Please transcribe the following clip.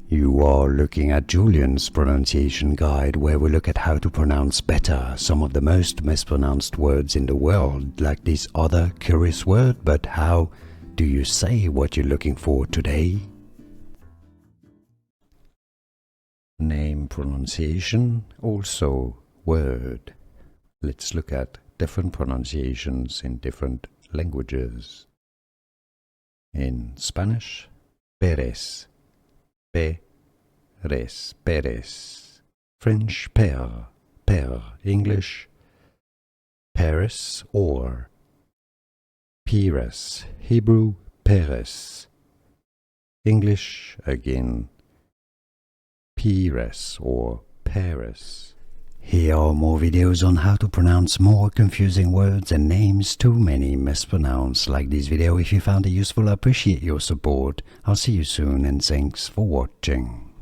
You are looking at Julian's pronunciation guide, where we look at how to pronounce better some of the most mispronounced words in the world, like this other curious word. But how do you say what you're looking for today? Name pronunciation, also word. Let's look at different pronunciations in different languages. In Spanish, Pérez, Pérez, Pérez. French, père, père. English, Paris or Pires. Hebrew, Peres. English, again, Pires or Paris. Here are more videos on how to pronounce more confusing words and names too many mispronounced. Like this video if you found it useful. I appreciate your support. I'll see you soon and thanks for watching.